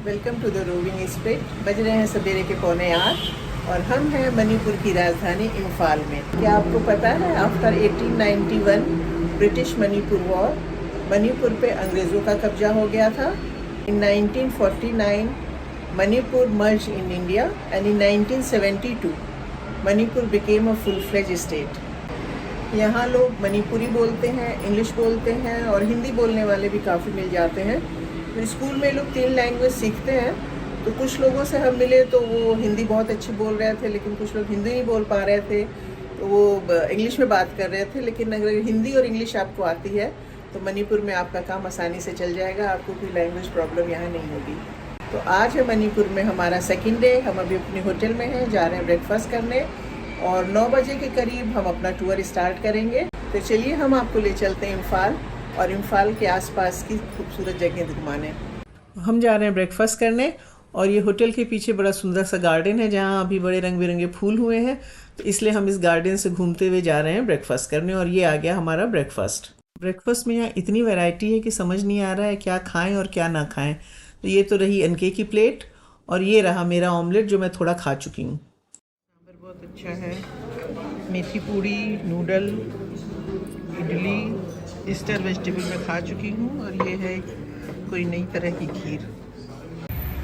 Welcome to the roving spirit. बज रहे हैं सवेरे के 7:45 और हम हैं मणिपुर की राजधानी इम्फाल में। क्या आपको पता है, after 1891 British Manipur war, Manipur पे अंग्रेज़ों का कब्जा हो गया था। In 1949 Manipur merge in India and in 1972 Manipur became a full fledge state. यहाँ लोग मणिपुरी बोलते हैं, इंग्लिश बोलते हैं और हिंदी बोलने वाले भी काफ़ी मिल जाते हैं। तो स्कूल में लोग 3 लैंग्वेज सीखते हैं। तो कुछ लोगों से हम मिले तो वो हिंदी बहुत अच्छी बोल रहे थे, लेकिन कुछ लोग हिंदी नहीं बोल पा रहे थे, तो वो इंग्लिश में बात कर रहे थे। लेकिन अगर हिंदी और इंग्लिश आपको आती है तो मणिपुर में आपका काम आसानी से चल जाएगा, आपको कोई लैंग्वेज प्रॉब्लम यहाँ नहीं होगी। तो आज है मणिपुर में हमारा सेकेंड डे। हम अभी अपने होटल में हैं, जा रहे हैं ब्रेकफास्ट करने और 9 बजे के करीब हम अपना टूर स्टार्ट करेंगे। तो चलिए हम आपको ले चलते हैं इम्फाल और इम्फाल के आसपास की खूबसूरत जगह घुमाने। हम जा रहे हैं ब्रेकफास्ट करने और ये होटल के पीछे बड़ा सुंदर सा गार्डन है जहाँ अभी बड़े रंग बिरंगे फूल हुए हैं। तो इसलिए हम इस गार्डन से घूमते हुए जा रहे हैं ब्रेकफास्ट करने और ये आ गया हमारा ब्रेकफास्ट। ब्रेकफास्ट में यहाँ इतनी वैरायटी है कि समझ नहीं आ रहा है क्या खाएं और क्या ना खाएं। तो ये तो रही अनके की प्लेट और ये रहा मेरा ऑमलेट जो मैं थोड़ा खा चुकी हूँ। बहुत अच्छा है, मेथी पूड़ी, नूडल, इडली, ईस्टर वेजिटेबल में खा चुकी हूँ और ये है कोई नई तरह की खीर।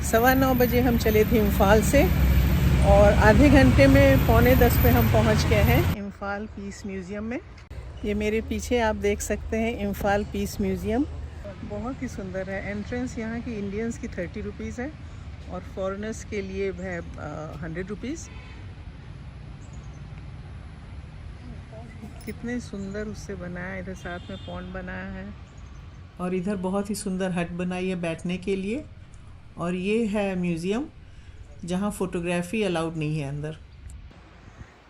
9:15 बजे हम चले थे इम्फाल से और आधे घंटे में 9:45 पे हम पहुँच गए हैं इम्फाल पीस म्यूज़ियम में। ये मेरे पीछे आप देख सकते हैं इम्फाल पीस म्यूज़ियम, बहुत ही सुंदर है। एंट्रेंस यहाँ की इंडियंस की 30 रुपीज़ है और फॉरेनर्स के लिए है 100 रुपीज़। कितने सुंदर उससे बनाया, इधर साथ में पॉन्ड बनाया है और इधर बहुत ही सुंदर हट बनाई है बैठने के लिए। और ये है म्यूज़ियम जहाँ फ़ोटोग्राफी अलाउड नहीं है अंदर।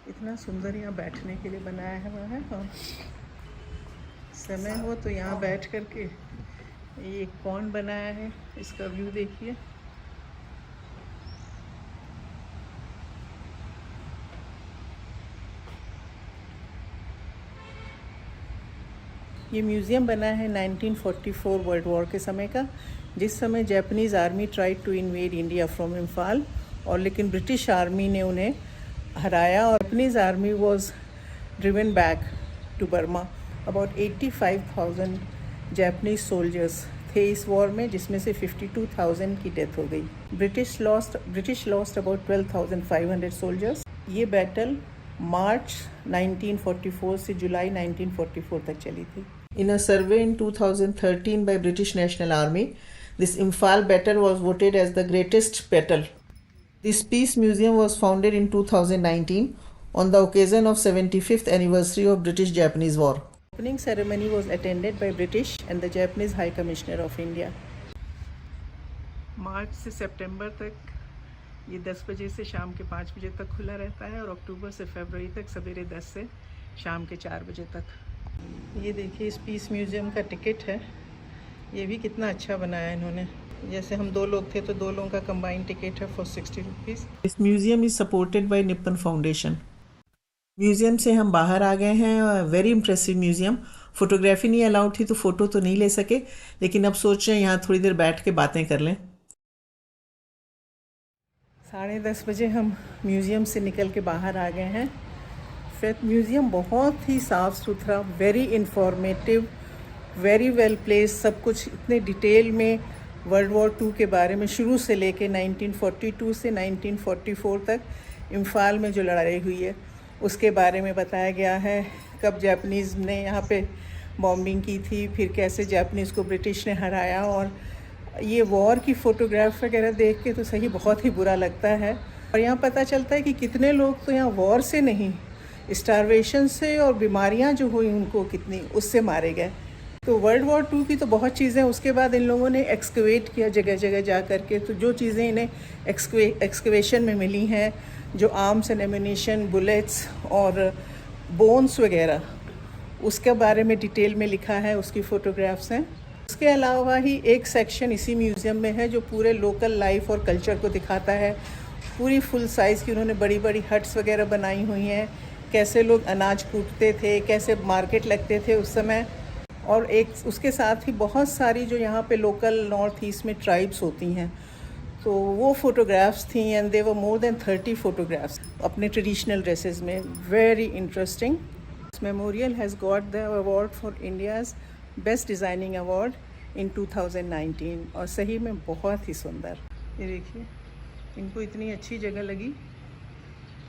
इतना सुंदर यहाँ बैठने के लिए बनाया हुआ है और समय हो तो यहाँ बैठ कर के, ये एक पॉन्ड बनाया है, इसका व्यू देखिए। ये म्यूज़ियम बना है 1944 वर्ल्ड वॉर के समय का, जिस समय Japanese army tried to invade India from Imphal और लेकिन ब्रिटिश आर्मी ने उन्हें हराया और Japanese army was driven back to Burma. About 85,000 Japanese soldiers थे इस वॉर में, जिसमें से 52,000 की डेथ हो गई। British lost about 12,500 soldiers. ये बैटल मार्च 1944 से जुलाई 1944 तक चली थी। In a survey in 2013 by British National Army, this Imphal battle was voted as the greatest battle. This peace museum was founded in 2019 on the occasion of 75th anniversary of British-Japanese War. Opening ceremony was attended by British and the Japanese High Commissioner of India. मार्च से सितंबर तक ये 10 बजे से शाम के 5 बजे तक खुला रहता है और अक्टूबर से फरवरी तक सवेरे 10 से शाम के 4 बजे तक। ये देखिए इस पीस म्यूज़ियम का टिकट है, ये भी कितना अच्छा बनाया इन्होंने। जैसे हम 2 लोग थे तो 2 लोगों का कंबाइंड टिकट है फॉर 60 रुपीज़। इस museum is supported by Nippon foundation. Museum से हम बाहर आ गए हैं। Very impressive museum. फ़ोटोग्राफी नहीं अलाउड थी तो फ़ोटो तो नहीं ले सके, लेकिन अब सोच रहे हैं यहाँ थोड़ी देर बैठ के बातें कर लें। 10:30 बजे हम म्यूज़ियम से निकल के बाहर आ गए हैं। फिर म्यूज़ियम बहुत ही साफ़ सुथरा, very informative, very well place, सब कुछ इतने डिटेल में वर्ल्ड वॉर 2 के बारे में शुरू से लेके 1942 से 1944 तक इम्फाल में जो लड़ाई हुई है उसके बारे में बताया गया है। कब जापानीज़ ने यहाँ पे बॉम्बिंग की थी, फिर कैसे जापानीज़ को ब्रिटिश ने हराया। और ये वॉर की फ़ोटोग्राफ वगैरह देख के तो सही बहुत ही बुरा लगता है। और यहाँ पता चलता है कि कितने लोग तो यहाँ वॉर से नहीं, स्टारवेशन से और बीमारियाँ जो हुई उनको कितनी, उससे मारे गए। तो वर्ल्ड वॉर 2 की तो बहुत चीज़ें उसके बाद इन लोगों ने एक्सकवेट किया जगह जगह जा कर के। तो जो चीज़ें इन्हें एक्सकवेशन में मिली हैं, जो आर्म्स एंड एम्यूनिशन, बुलेट्स और बोन्स वगैरह, उसके बारे में डिटेल में लिखा है, उसकी फ़ोटोग्राफ्स हैं। उसके अलावा ही एक सेक्शन इसी म्यूज़ियम में है जो पूरे लोकल लाइफ और कल्चर को दिखाता है। पूरी फुल साइज़ की उन्होंने बड़ी बड़ी हट्स वगैरह बनाई हुई हैं, कैसे लोग अनाज कूटते थे, कैसे मार्केट लगते थे उस समय। और एक उसके साथ ही बहुत सारी जो यहाँ पे लोकल नॉर्थ ईस्ट में ट्राइब्स होती हैं, तो वो फ़ोटोग्राफ्स थी and they were more than 30 photographs अपने ट्रेडिशनल ड्रेसेस में. Very interesting. This memorial has got the award for India's best designing award in 2019 और सही में बहुत ही सुंदर. ये देखिए, इनको इतनी अच्छी जगह लगी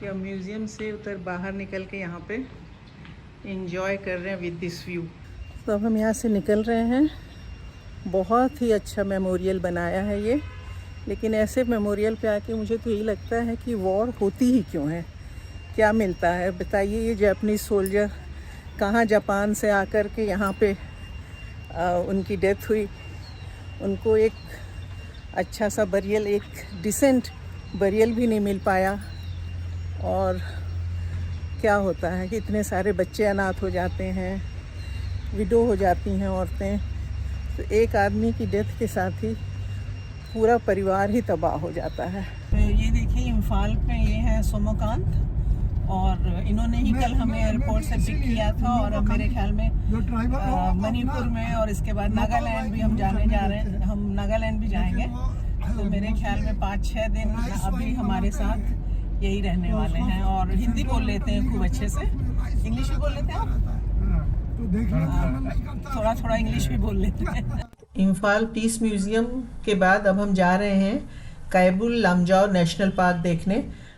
कि अब म्यूज़ियम से उधर बाहर निकल के यहाँ पे इंजॉय कर रहे हैं विद दिस व्यू. तो अब हम यहाँ से निकल रहे हैं. बहुत ही अच्छा मेमोरियल बनाया है ये, लेकिन ऐसे मेमोरियल पे आके मुझे तो यही लगता है कि वॉर होती ही क्यों है, क्या मिलता है बताइए. ये जापानीज़ सोल्जर कहाँ जापान से आकर के यहाँ पे उनकी डेथ हुई, उनको एक अच्छा सा बरियल, एक डिसेंट बरियल भी नहीं मिल पाया. और क्या होता है कि इतने सारे बच्चे अनाथ हो जाते हैं, विडो हो जाती हैं औरतें. तो एक आदमी की डेथ के साथ ही पूरा परिवार ही तबाह हो जाता है. तो ये देखिए, इम्फाल पे ये है सोमोकांत और इन्होंने ही कल हमें एयरपोर्ट से पिक किया था. और अब मेरे ख्याल में मणिपुर में और इसके बाद नागालैंड भी हम जाने जा रहे हैं. हम नागालैंड भी जाएंगे. तो मेरे ख्याल में 5-6 दिन अभी हमारे साथ यही रहने वाले हैं. और हिंदी बोल लेते हैं खूब अच्छे से. इंग्लिश भी बोल लेते हैं आप? थोड़ा थोड़ा इंग्लिश भी बोल लेते हैं. इम्फाल पीस म्यूजियम के बाद अब हम जा रहे हैं कायबुल लमजाओ नेशनल पार्क देखने,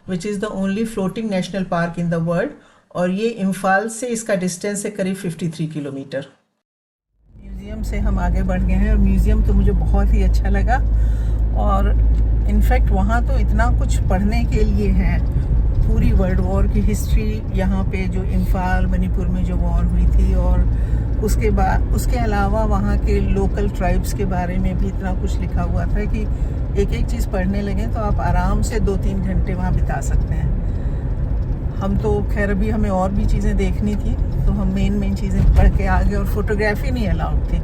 which is the only floating national park in the world. और ये इम्फाल से इसका डिस्टेंस है करीब 53 किलोमीटर. म्यूज़ियम से हम आगे बढ़ गए हैं और म्यूज़ियम तो मुझे बहुत ही अच्छा लगा. और इनफैक्ट वहाँ तो इतना कुछ पढ़ने के लिए है, पूरी वर्ल्ड वॉर की हिस्ट्री यहाँ पे, जो इम्फाल मणिपुर में जो वॉर हुई थी, और उसके बाद उसके अलावा वहाँ के लोकल ट्राइब्स के बारे में भी इतना कुछ लिखा हुआ था कि एक एक चीज़ पढ़ने लगे तो आप आराम से 2-3 घंटे वहाँ बिता सकते हैं. हम तो खैर अभी हमें और भी चीज़ें देखनी थी, तो हम मेन चीज़ें पढ़ के आ गए. और फोटोग्राफी नहीं अलाउड थी.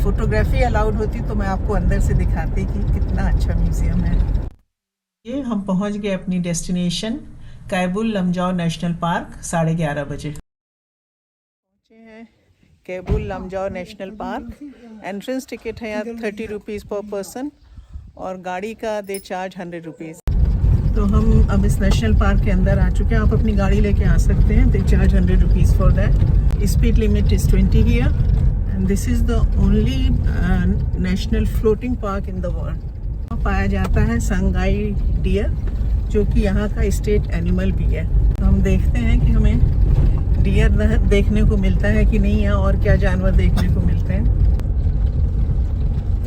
फोटोग्राफी अलाउड होती तो मैं आपको अंदर से दिखाती कि कितना अच्छा म्यूज़ियम है. ये हम पहुँच गए अपनी destination Keibul Lamjao national park 11:30 बजे. पहुँचे हैं Keibul Lamjao national park. Entrance ticket है यहाँ 30 रुपीज़ पर पर्सन और गाड़ी का दे चार्ज 100 रुपीज़. तो हम अब इस नेशनल पार्क के अंदर आ चुके हैं. आप अपनी गाड़ी लेके आ सकते हैं. They charge 100 rupees for that. Speed limit is 20 here and this is the only national floating park in the world. पाया जाता है संगाई डियर, जो कि यहाँ का स्टेट एनिमल भी है. तो हम देखते हैं कि हमें डियर देखने को मिलता है कि नहीं, यहाँ और क्या जानवर देखने को मिलते हैं.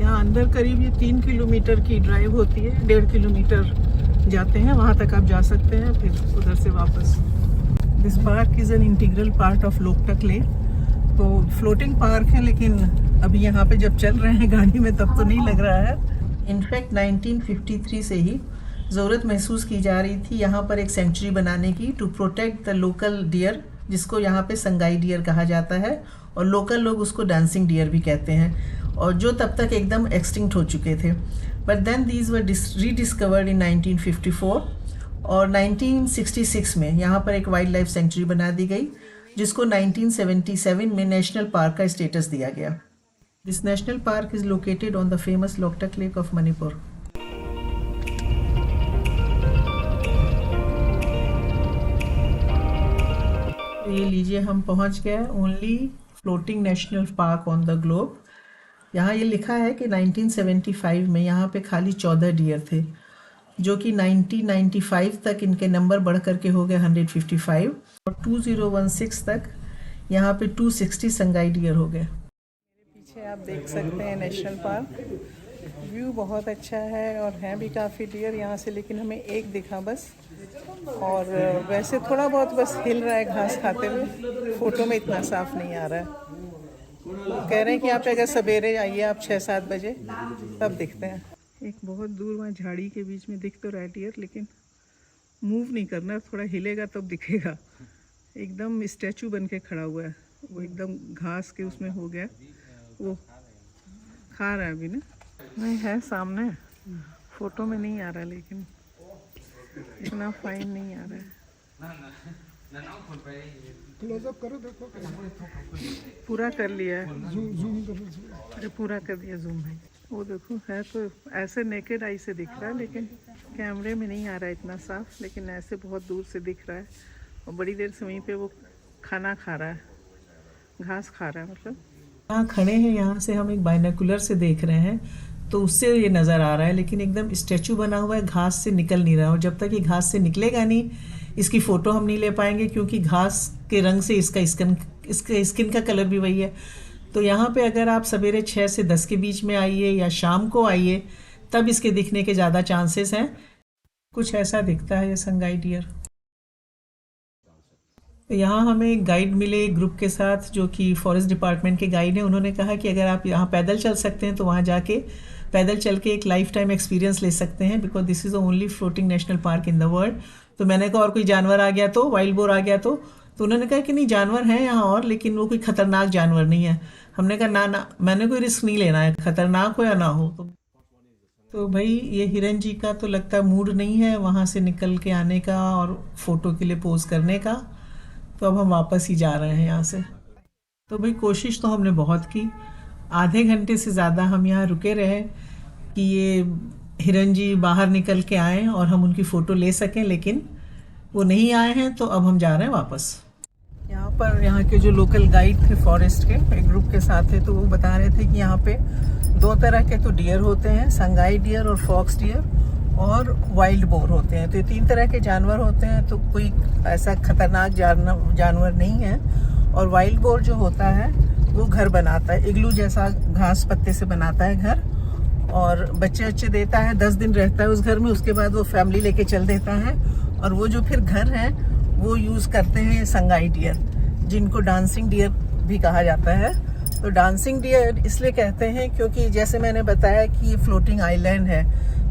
यहाँ अंदर करीब ये 3 किलोमीटर की ड्राइव होती है. 1.5 किलोमीटर जाते हैं, वहाँ तक आप जा सकते हैं, फिर उधर से वापस. This park is an integral part of Loktak lake. तो फ्लोटिंग पार्क है, लेकिन अभी यहाँ पे जब चल रहे हैं गाड़ी में तब तो नहीं लग रहा है. इनफैक्ट 1953 से ही ज़रूरत महसूस की जा रही थी यहाँ पर एक सेंचुरी बनाने की, to protect the local deer, जिसको यहाँ पे संगाई डियर कहा जाता है. और लोकल लोग उसको डांसिंग डियर भी कहते हैं, और जो तब तक एकदम एक्सटिंक्ट हो चुके थे. But then these were rediscovered in 1954 और 1966 में यहाँ पर एक वाइल्ड लाइफ सेंचुरी बना दी गई, जिसको 1977 में नेशनल पार्क का स्टेटस दिया गया. This national park is located on the famous Loktak lake of Manipur. ये लीजिए, हम पहुंच गए only floating national park on the globe. यहाँ ये लिखा है कि 1975 में यहाँ पे खाली 14 डियर थे, जो कि 1995 तक इनके नंबर बढ़ करके हो गए 155 और 2016 तक यहाँ पे 260 संगाई डियर हो गए. पीछे आप देख सकते हैं नेशनल पार्क. व्यू बहुत अच्छा है और हैं भी काफ़ी डियर यहाँ से, लेकिन हमें एक दिखा बस. और वैसे थोड़ा बहुत बस हिल रहा है घास खाते हुए. फ़ोटो में इतना साफ नहीं आ रहा है. कह रहे हैं कि आप अगर सवेरे आइए, आप 6-7 बजे, तब दिखते हैं. एक बहुत दूर वहाँ झाड़ी के बीच में दिख तो रहा है डियर, लेकिन मूव नहीं करना. थोड़ा हिलेगा तब दिखेगा. एकदम स्टैचू बन के खड़ा हुआ है. वो एकदम घास के उसमें हो गया. वो खा रहा है अभी ना. नहीं है सामने, फ़ोटो में नहीं आ रहा, लेकिन इतना फाइन नहीं आ रहा है. क्लोजअप करो, देखो पूरा कर लिया है. जूम कर. अरे पूरा कर दिया जूम है. वो देखो है तो ऐसे नेकेड आई से दिख रहा है, लेकिन कैमरे में नहीं आ रहा है इतना साफ, लेकिन ऐसे बहुत दूर से दिख रहा है। और बड़ी देर से वहीं पे वो खाना खा रहा है, घास खा रहा है मतलब। यहाँ खड़े हैं, यहाँ से हम एक बाइनोकुलर से देख रहे हैं तो उससे ये नज़र आ रहा है, लेकिन एकदम स्टैचू बना हुआ है, घास से निकल नहीं रहा। और जब तक ये घास से निकलेगा नहीं, इसकी फ़ोटो हम नहीं ले पाएंगे, क्योंकि घास के रंग से इसका स्किन का कलर भी वही है। तो यहाँ पे अगर आप सवेरे 6 से 10 के बीच में आइए या शाम को आइए, तब इसके दिखने के ज़्यादा चांसेस हैं। कुछ ऐसा दिखता है ये संगाई डियर। यहाँ हमें एक गाइड मिले एक ग्रुप के साथ, जो कि फॉरेस्ट डिपार्टमेंट के गाइड हैं। उन्होंने कहा कि अगर आप यहाँ पैदल चल सकते हैं तो वहाँ जाके पैदल चल के एक लाइफ टाइम एक्सपीरियंस ले सकते हैं, because this is the only floating national park in the world. तो मैंने कहा और कोई जानवर आ गया तो, वाइल्ड बोर आ गया तो उन्होंने कहा कि नहीं, जानवर हैं यहाँ और, लेकिन वो कोई खतरनाक जानवर नहीं है। हमने कहा ना, मैंने कोई रिस्क नहीं लेना है, खतरनाक हो या ना हो। तो भाई ये हिरन जी का तो लगता है मूड नहीं है वहाँ से निकल के आने का और फोटो के लिए पोज करने का, तो अब हम वापस ही जा रहे हैं यहाँ से। तो भाई कोशिश तो हमने बहुत की, आधे घंटे से ज़्यादा हम यहाँ रुके रहे कि ये हिरन जी बाहर निकल के आए और हम उनकी फ़ोटो ले सकें, लेकिन वो नहीं आए हैं। तो अब हम जा रहे हैं वापस। यहाँ पर यहाँ के जो लोकल गाइड थे फॉरेस्ट के, एक ग्रुप के साथ थे, तो वो बता रहे थे कि यहाँ पे 2 तरह के तो डियर होते हैं, संगाई डियर और फॉक्स डियर, और वाइल्ड बोर होते हैं। तो ये 3 तरह के जानवर होते हैं, तो कोई ऐसा खतरनाक जानवर नहीं है। और वाइल्ड बोर जो होता है वो घर बनाता है, इग्लू जैसा घास पत्ते से बनाता है घर, और बच्चे देता है, 10 दिन रहता है उस घर में, उसके बाद वो फैमिली लेके चल देता है। और वो जो फिर घर है वो यूज़ करते हैं संगाई डियर, जिनको डांसिंग डियर भी कहा जाता है। तो डांसिंग डियर इसलिए कहते हैं क्योंकि जैसे मैंने बताया कि ये फ्लोटिंग आइलैंड है,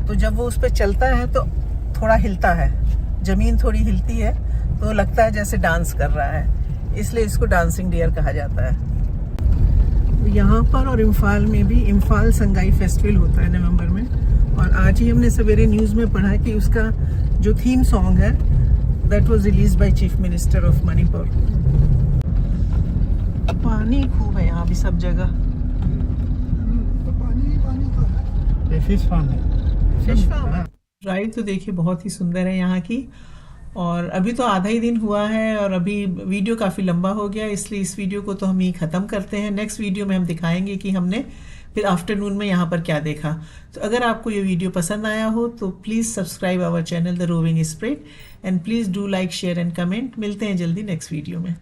तो जब वो उस पर चलता है तो थोड़ा हिलता है, ज़मीन थोड़ी हिलती है, तो लगता है जैसे डांस कर रहा है, इसलिए इसको डांसिंग डियर कहा जाता है। यहाँ पर और इम्फाल में भी इम्फाल संगाई फेस्टिवल होता है नवंबर में, और आज ही हमने सवेरे न्यूज़ में पढ़ा कि उसका जो थीम सॉन्ग है that was released by chief minister of Manipur. पानी खूब है यहाँ भी सब जगह। तो पानी तो है। ये फिश फार्म है। Fish farm. राइड तो देखिए बहुत ही सुंदर है यहाँ की। और अभी तो आधा ही दिन हुआ है और अभी वीडियो काफ़ी लंबा हो गया, इसलिए इस वीडियो को तो हम यही ख़त्म करते हैं। नेक्स्ट वीडियो में हम दिखाएंगे कि हमने फिर आफ्टरनून में यहाँ पर क्या देखा। तो अगर आपको ये वीडियो पसंद आया हो तो please subscribe our channel the roving spirit, and please do like share and comment. मिलते हैं जल्दी नेक्स्ट वीडियो में।